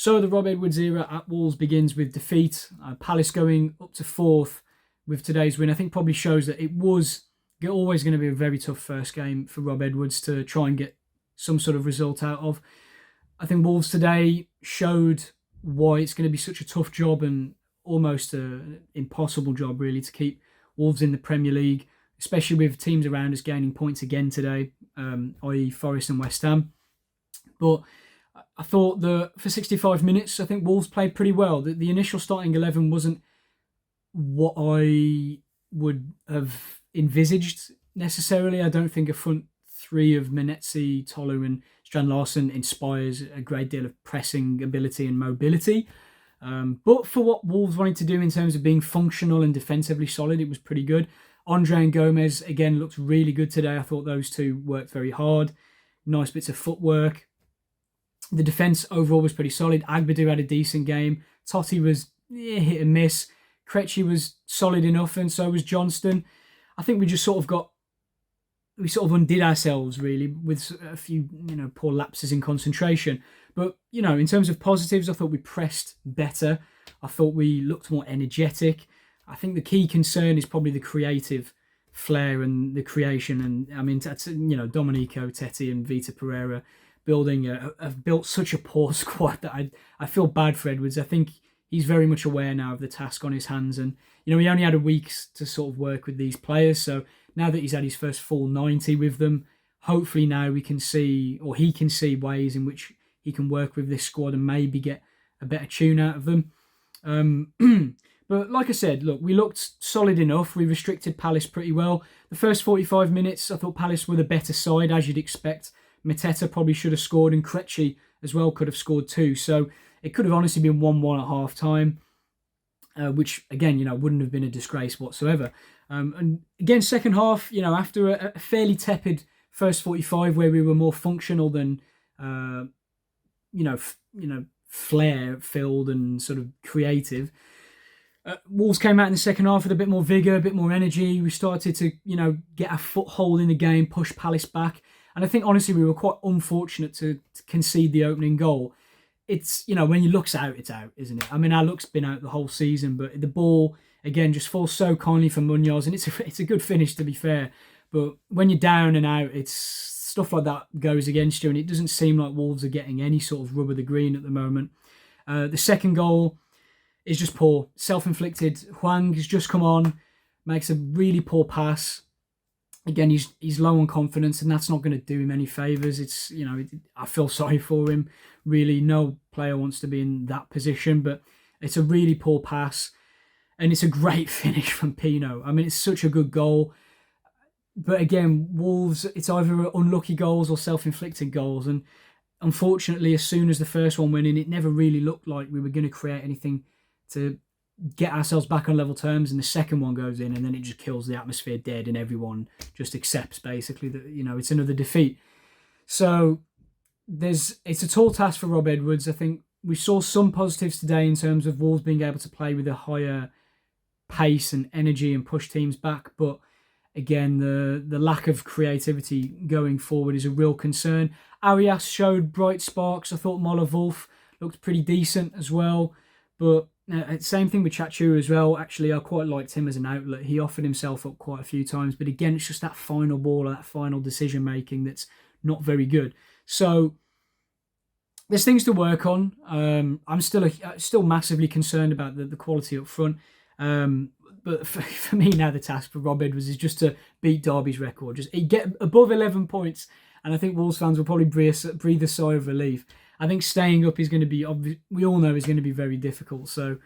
So the Rob Edwards era at Wolves begins with defeat. Palace going up to fourth with today's win. I think probably shows that it was always going to be a very tough first game for Rob Edwards to try and get some sort of result out of. I think Wolves today showed why it's going to be such a tough job and almost an impossible job, really, to keep Wolves in the Premier League, especially with teams around us gaining points again today, i.e. Forest and West Ham. But I thought that for 65 minutes, I think Wolves played pretty well. The initial starting 11 wasn't what I would have envisaged necessarily. I don't think a front three of Menetzi, Tolu and Strand Larsen inspires a great deal of pressing ability and mobility. But for what Wolves wanted to do in terms of being functional and defensively solid, it was pretty good. Andre and Gomez, again, looked really good today. I thought those two worked very hard. Nice bits of footwork. The defence overall was pretty solid. Agbadu had a decent game. Totti was hit and miss. Krejci was solid enough, and so was Johnston. I think we sort of undid ourselves, really, with a few, poor lapses in concentration. But, in terms of positives, I thought we pressed better. I thought we looked more energetic. I think the key concern is probably the creative flair and the creation. And, I mean, Domenico, Tetti and Vita Pereira have built such a poor squad that I feel bad for Edwards. I think he's very much aware now of the task on his hands. And, he only had a week to sort of work with these players. So now that he's had his first full 90 with them, hopefully now he can see ways in which he can work with this squad and maybe get a better tune out of them. But like I said, look, we looked solid enough. We restricted Palace pretty well. The first 45 minutes, I thought Palace were the better side, as you'd expect. Mateta probably should have scored, and Krejci as well could have scored too. So it could have honestly been 1-1 at half time, which again, wouldn't have been a disgrace whatsoever. And again, second half, after a fairly tepid first 45 where we were more functional than, flair-filled and sort of creative, Wolves came out in the second half with a bit more vigour, a bit more energy. We started to, get a foothold in the game, push Palace back. And I think, honestly, we were quite unfortunate to concede the opening goal. It's, when your luck's out, it's out, isn't it? I mean, our luck's been out the whole season, but the ball, again, just falls so kindly for Munoz. And it's a good finish, to be fair. But when you're down and out, it's stuff like that goes against you. And it doesn't seem like Wolves are getting any sort of rub of the green at the moment. The second goal is just poor. Self-inflicted. Hwang has just come on, makes a really poor pass. Again, he's low on confidence, and that's not going to do him any favours. It's, I feel sorry for him. Really, no player wants to be in that position, but it's a really poor pass, and it's a great finish from Pino. I mean, it's such a good goal. But again, Wolves, it's either unlucky goals or self-inflicted goals, and unfortunately, as soon as the first one went in, it never really looked like we were going to create anything to get ourselves back on level terms, and the second one goes in, and then it just kills the atmosphere dead, and everyone just accepts basically that it's another defeat. So it's a tall task for Rob Edwards. I think we saw some positives today in terms of Wolves being able to play with a higher pace and energy and push teams back, but again, the lack of creativity going forward is a real concern. Arias showed bright sparks. I thought Mola Wolf looked pretty decent as well, but same thing with Chachu as well. Actually, I quite liked him as an outlet. He offered himself up quite a few times, but again, it's just that final ball, that final decision making that's not very good. So there's things to work on. I'm still massively concerned about the quality up front. But for me now, the task for Rob Edwards is just to beat Derby's record. Just get above 11 points, and I think Wolves fans will probably breathe a sigh of relief. I think staying up is going to be, we all know, is going to be very difficult. So,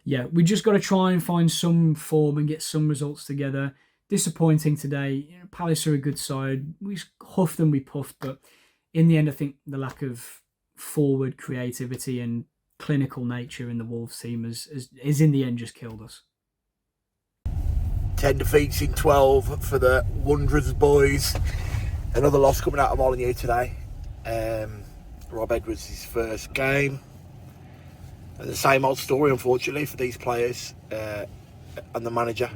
yeah, we just got to try and find some form and get some results together. Disappointing today. Palace are a good side. We huffed and we puffed, but in the end, I think the lack of forward creativity and clinical nature in the Wolves team is in the end just killed us. 10 defeats in 12 for the Wanderers boys. Another loss coming out of Molineux today. Rob Edwards' first game. And the same old story, unfortunately, for these players and the manager.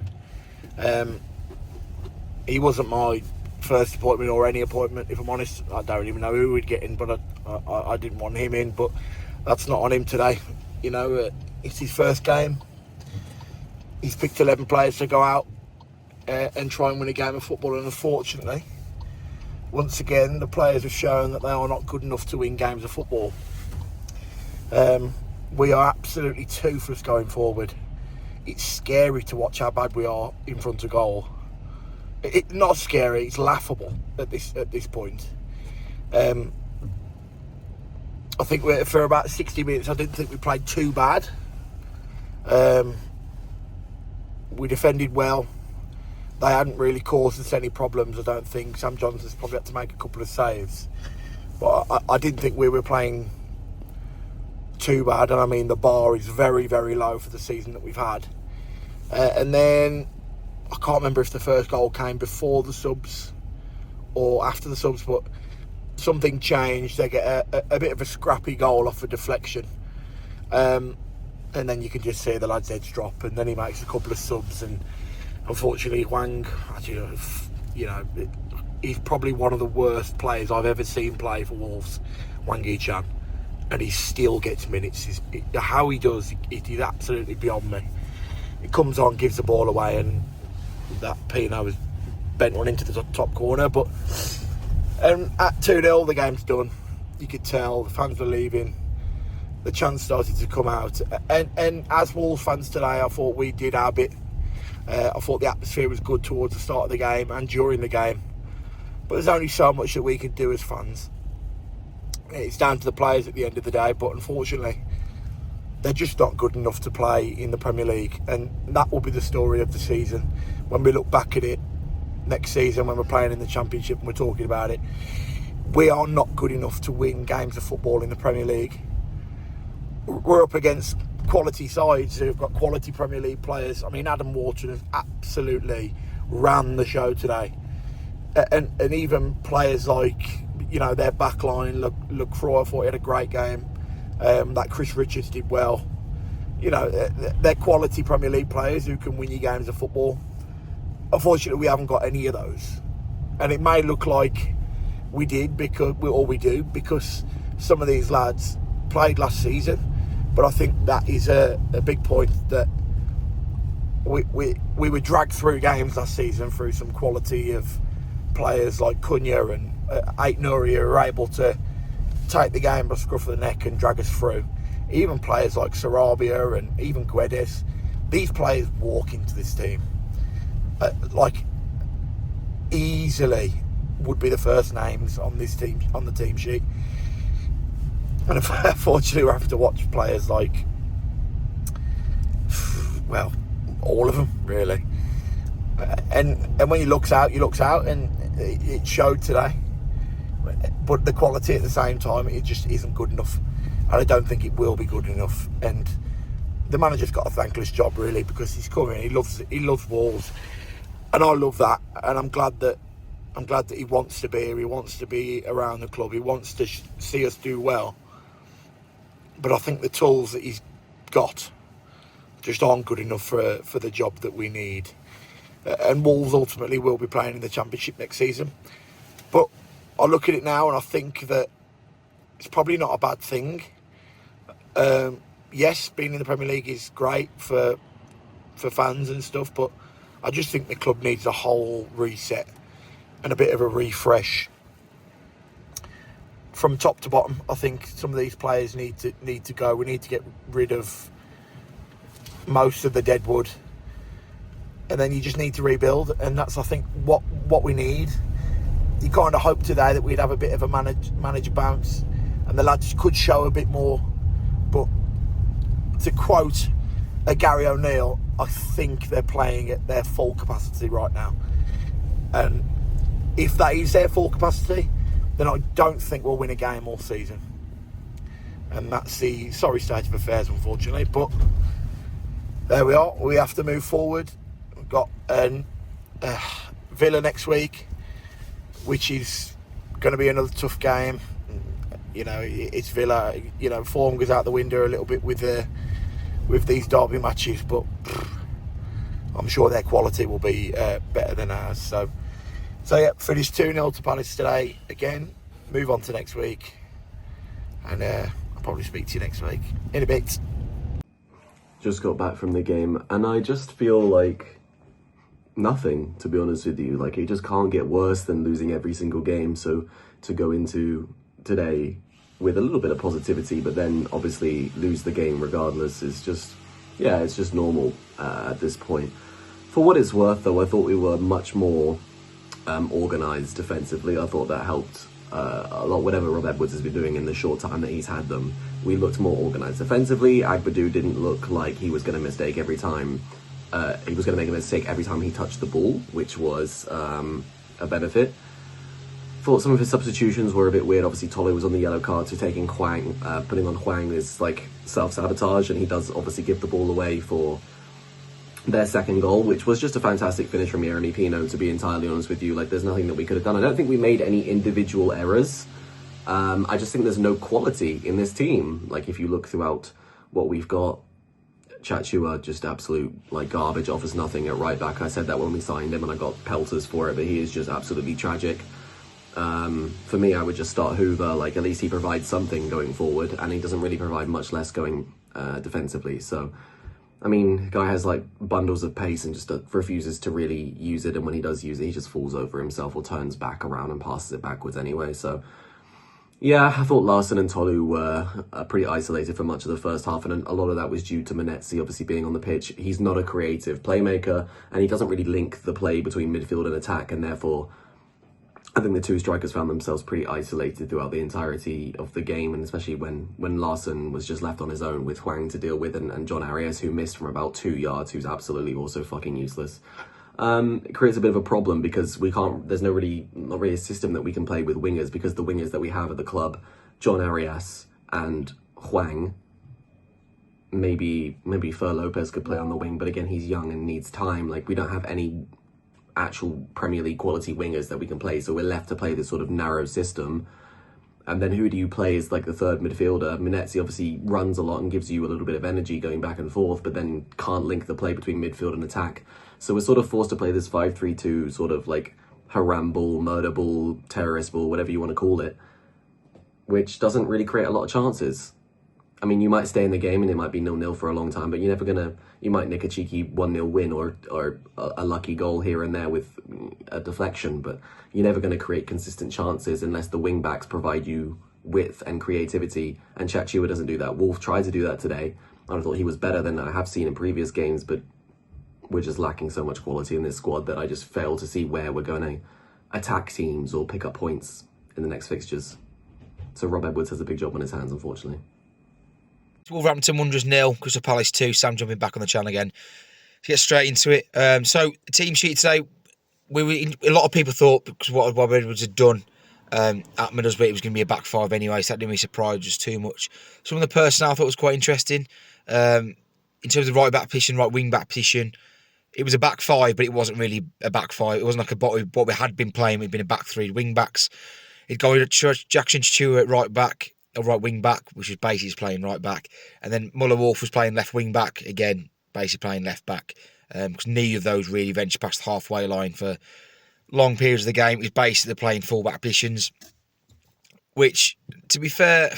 He wasn't my first appointment or any appointment, if I'm honest. I don't even know who we'd get in, but I didn't want him in. But that's not on him today. It's his first game. He's picked 11 players to go out and try and win a game of football, and unfortunately, once again, the players have shown that they are not good enough to win games of football. We are absolutely toothless going forward. It's scary to watch how bad we are in front of goal. It's not scary, it's laughable at this point. I think for about 60 minutes, I didn't think we played too bad. We defended well. They hadn't really caused us any problems, I don't think. Sam Johnson's probably had to make a couple of saves. But I didn't think we were playing too bad. And I mean, the bar is very, very low for the season that we've had. And then, I can't remember if the first goal came before the subs or after the subs, but something changed. They get a bit of a scrappy goal off a deflection. And then you can just see the lad's heads drop, and then he makes a couple of subs, and unfortunately Hwang, he's probably one of the worst players I've ever seen play for Wolves, Hwang Hee-chan, and he still gets minutes. How he does, it is absolutely beyond me. He comes on, gives the ball away, and that Pino was bent one into the top corner, but at 2-0 the game's done. You could tell the fans were leaving. The chance started to come out, and as Wolves fans today, I thought we did our bit. I thought the atmosphere was good towards the start of the game and during the game, but there's only so much that we can do as fans. It's down to the players at the end of the day, but unfortunately they're just not good enough to play in the Premier League, and that will be the story of the season when we look back at it next season, when we're playing in the Championship and we're talking about it. We are not good enough to win games of football in the Premier League. We're up against quality sides who've got quality Premier League players. I mean, Adam Wharton has absolutely ran the show today, and even players like their backline. Look, Croy, I thought he had a great game. That Chris Richards did well. They're quality Premier League players who can win you games of football. Unfortunately, we haven't got any of those, and it may look like we did because some of these lads played last season. But I think that is a big point, that we were dragged through games last season through some quality of players like Cunha and Ait-Nouri, who were able to take the game by the scruff of the neck and drag us through. Even players like Sarabia and even Guedes, these players walk into this team easily would be the first names on this team, on the team sheet. And unfortunately, we have to watch players like, well, all of them really. And when he looks out, and it showed today. But the quality at the same time, it just isn't good enough, and I don't think it will be good enough. And the manager's got a thankless job really, because he's coming. He loves Wolves, and I love that. And I'm glad that he wants to be here. He wants to be around the club. He wants to see us do well. But I think the tools that he's got just aren't good enough for the job that we need. And Wolves ultimately will be playing in the Championship next season. But I look at it now and I think that it's probably not a bad thing. Yes, being in the Premier League is great for fans and stuff, but I just think the club needs a whole reset and a bit of a refresh. From top to bottom, I think some of these players need to go. We need to get rid of most of the deadwood, and then you just need to rebuild. And that's, I think, what we need. You kind of hope today that we'd have a bit of a manager bounce, and the lads could show a bit more. But to quote Gary O'Neill, I think they're playing at their full capacity right now. And if that is their full capacity, then I don't think we'll win a game all season. And that's the sorry state of affairs, unfortunately. But there we are. We have to move forward. We've got Villa next week, which is going to be another tough game. It's Villa. Form goes out the window a little bit with these derby matches, but I'm sure their quality will be better than ours. So yeah, finished 2-0 to Palace today. Again, move on to next week, and I I'll probably speak to you next week. In a bit. Just got back from the game, and I just feel like nothing, to be honest with you. Like, it just can't get worse than losing every single game. So to go into today with a little bit of positivity, but then obviously lose the game regardless is just, yeah, it's just normal at this point. For what it's worth, though, I thought we were much more organised defensively. I thought that helped a lot. Whatever Rob Edwards has been doing in the short time that he's had them, we looked more organised defensively. Agbadou didn't look like he was going to mistake every time. He was going to make a mistake every time he touched the ball, which was a benefit. Thought some of his substitutions were a bit weird. Obviously, Tolo was on the yellow card, so taking Hwang, putting on Hwang is like self-sabotage, and he does obviously give the ball away for their second goal, which was just a fantastic finish from Yeremy Pino, to be entirely honest with you. Like, there's nothing that we could have done. I don't think we made any individual errors. I just think there's no quality in this team. Like, if you look throughout what we've got, Chachua, just absolute, like, garbage, offers nothing at right back. I said that when we signed him and I got pelters for it, but he is just absolutely tragic. For me, I would just start Hoover. Like, at least he provides something going forward, and he doesn't really provide much less going defensively. So, I mean, guy has like bundles of pace and just refuses to really use it, and when he does use it, he just falls over himself or turns back around and passes it backwards anyway. So, yeah, I thought Larson and Tolu were pretty isolated for much of the first half, and a lot of that was due to Manetzi obviously being on the pitch. He's not a creative playmaker, and he doesn't really link the play between midfield and attack, and therefore I think the two strikers found themselves pretty isolated throughout the entirety of the game, and especially when Larson was just left on his own with Hwang to deal with, and John Arias, who missed from about 2 yards, who's absolutely also fucking useless. It creates a bit of a problem because there's not really a system that we can play with wingers, because the wingers that we have at the club, John Arias and Hwang, maybe Fer Lopez could play on the wing, but again, he's young and needs time. Like, we don't have any actual Premier League quality wingers that we can play, so we're left to play this sort of narrow system. And then who do you play as like the third midfielder? Manetzi obviously runs a lot and gives you a little bit of energy going back and forth, but then can't link the play between midfield and attack. So we're sort of forced to play this 5-3-2 sort of like haram ball, murder ball, terrorist ball, whatever you want to call it, which doesn't really create a lot of chances. I mean, you might stay in the game and it might be 0-0 for a long time, but you might nick a cheeky 1-0 win or a lucky goal here and there with a deflection, but you're never going to create consistent chances unless the wing backs provide you width and creativity, and Chachua doesn't do that. Wolf tried to do that today. I thought he was better than I have seen in previous games, but we're just lacking so much quality in this squad that I just fail to see where we're going to attack teams or pick up points in the next fixtures. So Rob Edwards has a big job on his hands, unfortunately. Wolverhampton Wanderers 0, Crystal Palace 2. Sam jumping back on the channel again. Let's get straight into it. So, team sheet today, a lot of people thought, because what Rob Edwards had done at Middlesbrough, it was going to be a back five anyway, so that didn't be surprised just too much. Some of the personnel I thought was quite interesting. In terms of right back position, right wing back position, it was a back five, but it wasn't really a back five. It wasn't like what we had been playing. It'd been a back three. Wing backs, it'd go with Jackson Stewart at right back, or right wing back, which was basically playing right back, and then Muller-Wolf was playing left wing back again, basically playing left back, because neither of those really ventured past the halfway line for long periods of the game. It was basically playing full back positions, which, to be fair,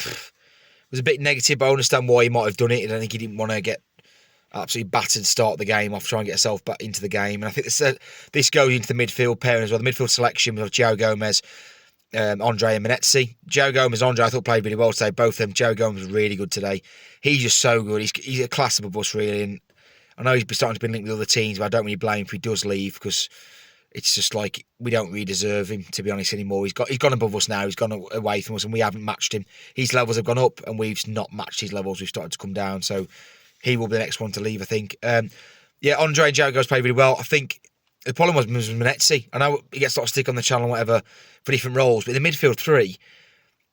was a bit negative, but I understand why he might have done it. I don't think he didn't want to get absolutely battered, start the game off, try and get himself back into the game. And I think this goes into the midfield pairing as well. The midfield selection with Joe Gomez, Andre and Manetzi. Joe Gomez, Andre, I thought played really well today. Both of them. Joe Gomez was really good today. He's just so good. He's a class above us, really. And I know he's starting to be linked with other teams, but I don't really blame him if he does leave, because it's just like we don't really deserve him, to be honest, anymore. He's gone above us now. He's gone away from us, and we haven't matched him. His levels have gone up, and we've not matched his levels. We've started to come down. So he will be the next one to leave, I think. Andre and Joe Gomez played really well. I think the problem was Manetzi. I know he gets a lot of stick on the channel and whatever for different roles, but in the midfield three,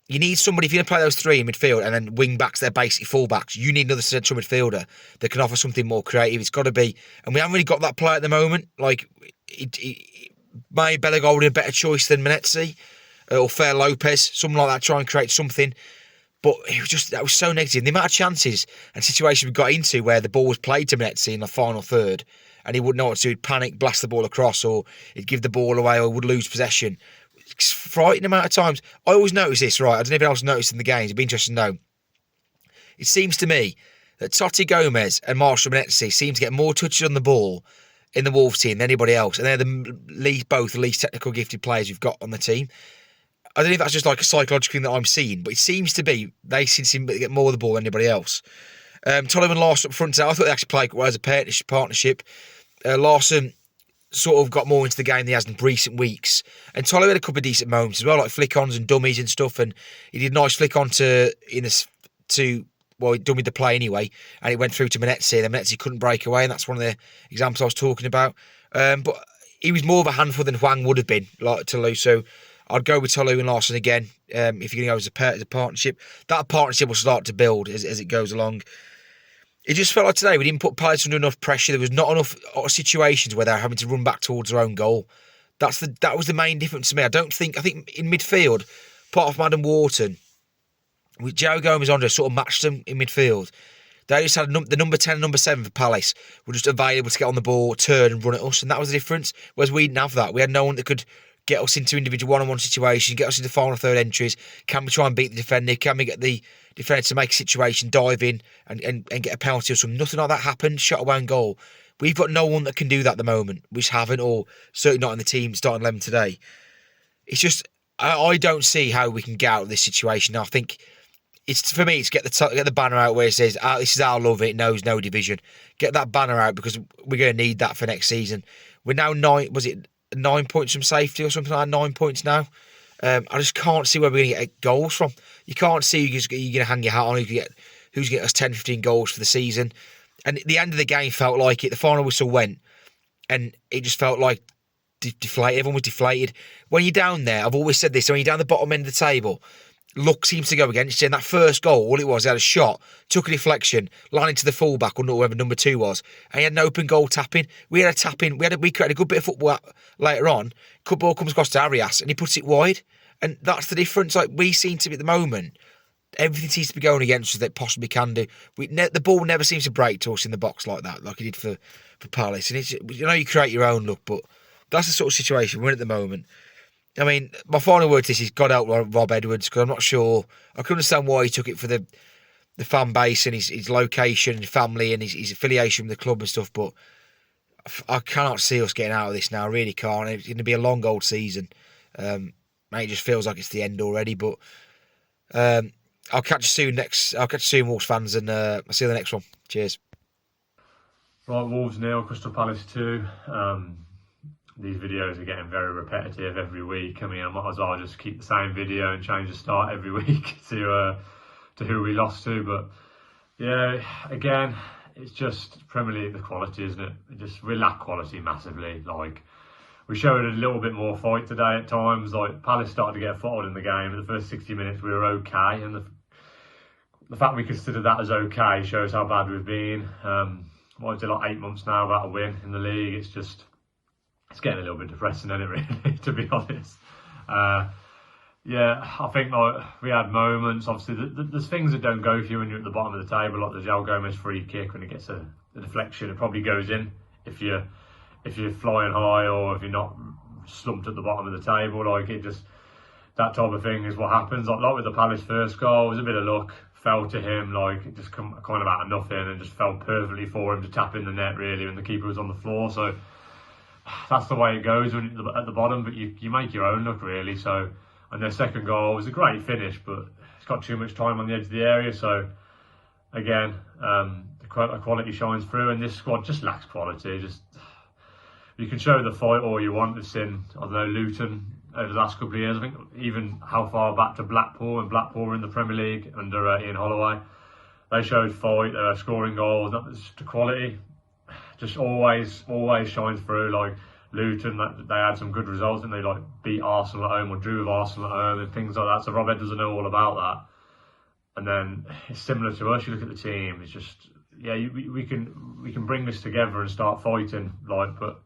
you need somebody, if you're going to play those three in midfield and then wing backs, they're basically full backs, you need another central midfielder that can offer something more creative. It's got to be, and we haven't really got that player at the moment. Like, maybe Bellegarde would be a better choice than Manetzi or Fer Lopez, something like that, try and create something. But that was so negative. The amount of chances and situations we got into where the ball was played to Manetzi in the final third, and he wouldn't know what to do. He'd panic, blast the ball across, or he'd give the ball away, or would lose possession. It's frightening amount of times. I always notice this, right? I don't know if anyone else noticed in the games. It'd be interesting to know. It seems to me that Totti Gomez and Marshall Benetzi seem to get more touches on the ball in the Wolves team than anybody else, and they're both the least technical gifted players we've got on the team. I don't know if that's just like a psychological thing that I'm seeing, but it seems to be they seem to get more of the ball than anybody else. Tolliver and Larson up front, I thought they actually played well as a partnership. Larson sort of got more into the game than he has in recent weeks. And Tolliver had a couple of decent moments as well, like flick-ons and dummies and stuff, and he did a nice flick-on well, he'd done with the play anyway, and it went through to Benetzi, and then Benetzi couldn't break away, and that's one of the examples I was talking about. But he was more of a handful than Hwang would have been, like Tolu, so I'd go with Tolu and Larson again, if you're going to go as a partnership. That partnership will start to build as it goes along. It just felt like today we didn't put Palace under enough pressure. There was not enough situations where they're having to run back towards their own goal. That was the main difference to me. I think in midfield, apart from Adam Wharton, with Joe Gomez on sort of matched them in midfield. They just had the number 10 and number 7 for Palace were just available to get on the ball, turn and run at us, and that was the difference. Whereas we didn't have that. We had no one that could get us into individual one-on-one situations, get us into final third entries. Can we try and beat the defender? Can we get the defender to make a situation, dive in and get a penalty or something? Nothing like that happened. Shot away on goal. We've got no one that can do that at the moment. We just haven't, or certainly not in the team starting 11 today. It's just, I don't see how we can get out of this situation. I think for me, it's get the banner out where it says, this is our love, it knows no division. Get that banner out because we're going to need that for next season. We're now 9 points from safety or something like that, 9 points now. I just can't see where we're going to get goals from. You can't see you're going to hang your hat on who's going to get us 10, 15 goals for the season. And at the end of the game felt like it. The final whistle went and it just felt like deflated. Everyone was deflated. When you're down there, I've always said this, when you're down the bottom end of the table, luck seems to go against you. And that first goal, all it was, he had a shot, took a deflection, landing to the fullback or whoever number 2 was, and he had an open goal tapping. We had a tapping. We created a good bit of football later on. Good ball comes across to Arias, and he puts it wide. And that's the difference. Like we seem to be at the moment, everything seems to be going against us that it possibly can do. The ball never seems to break to us in the box like that, like it did for Palace. And it's, you create your own luck, but that's the sort of situation we're in at the moment. I mean, my final word to this is God help Rob Edwards, because I'm not sure. I can understand why he took it for the fan base and his location and family and his affiliation with the club and stuff, but I cannot see us getting out of this now. I really can't. It's going to be a long old season. It just feels like it's the end already, but I'll catch you soon I'll catch you soon, Wolves fans, and I'll see you in the next one. Cheers. Right, Wolves 0, Crystal Palace 2. These videos are getting very repetitive every week. I mean, I might as well just keep the same video and change the start every week to who we lost to. But yeah, again, it's just Premier League, the quality, isn't it? We lack quality massively. Like, we showed a little bit more fight today at times. Like, Palace started to get a foothold in the game. In the first 60 minutes, we were okay, and the fact we consider that as okay shows how bad we've been. What is it, like 8 months now without a win in the league? It's getting a little bit depressing, isn't it, really, to be honest. Yeah, I think like we had moments. Obviously, there's things that don't go for you when you're at the bottom of the table, like the Joe Gomez free kick when it gets a deflection. It probably goes in if you're flying high or if you're not slumped at the bottom of the table. Like, it just, that type of thing is what happens. Like with the Palace first goal, it was a bit of luck. Fell to him, like it just come kind of out of nothing, and just fell perfectly for him to tap in the net, really, and the keeper was on the floor. So that's the way it goes when you're at the bottom, but you make your own luck, really. So, and their second goal was a great finish, but it's got too much time on the edge of the area. So again, the quality shines through, and this squad just lacks quality. Just, you can show the fight all you want. We've seen, I don't know, Luton over the last couple of years. I think even how far back to Blackpool, and Blackpool were in the Premier League under Ian Holloway. They showed fight, they were scoring goals. That's the quality. Just always shines through. Like Luton, they had some good results, and they like beat Arsenal at home or drew with Arsenal at home and things like that. So Rob Ed doesn't know all about that. And then it's similar to us. You look at the team. It's just, yeah, we can bring this together and start fighting. Like, but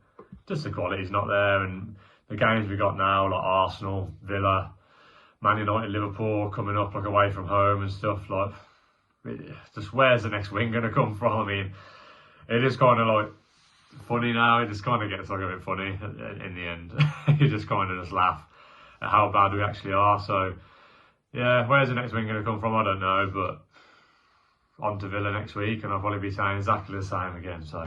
just the quality's not there. And the games we got now, like Arsenal, Villa, Man United, Liverpool coming up like away from home and stuff. Like, just where's the next win going to come from? I mean, it is kind of like funny now. It just kind of gets like a bit funny in the end. You just kind of just laugh at how bad we actually are. So, yeah, where's the next win going to come from? I don't know, but on to Villa next week, and I'll probably be saying exactly the same again. So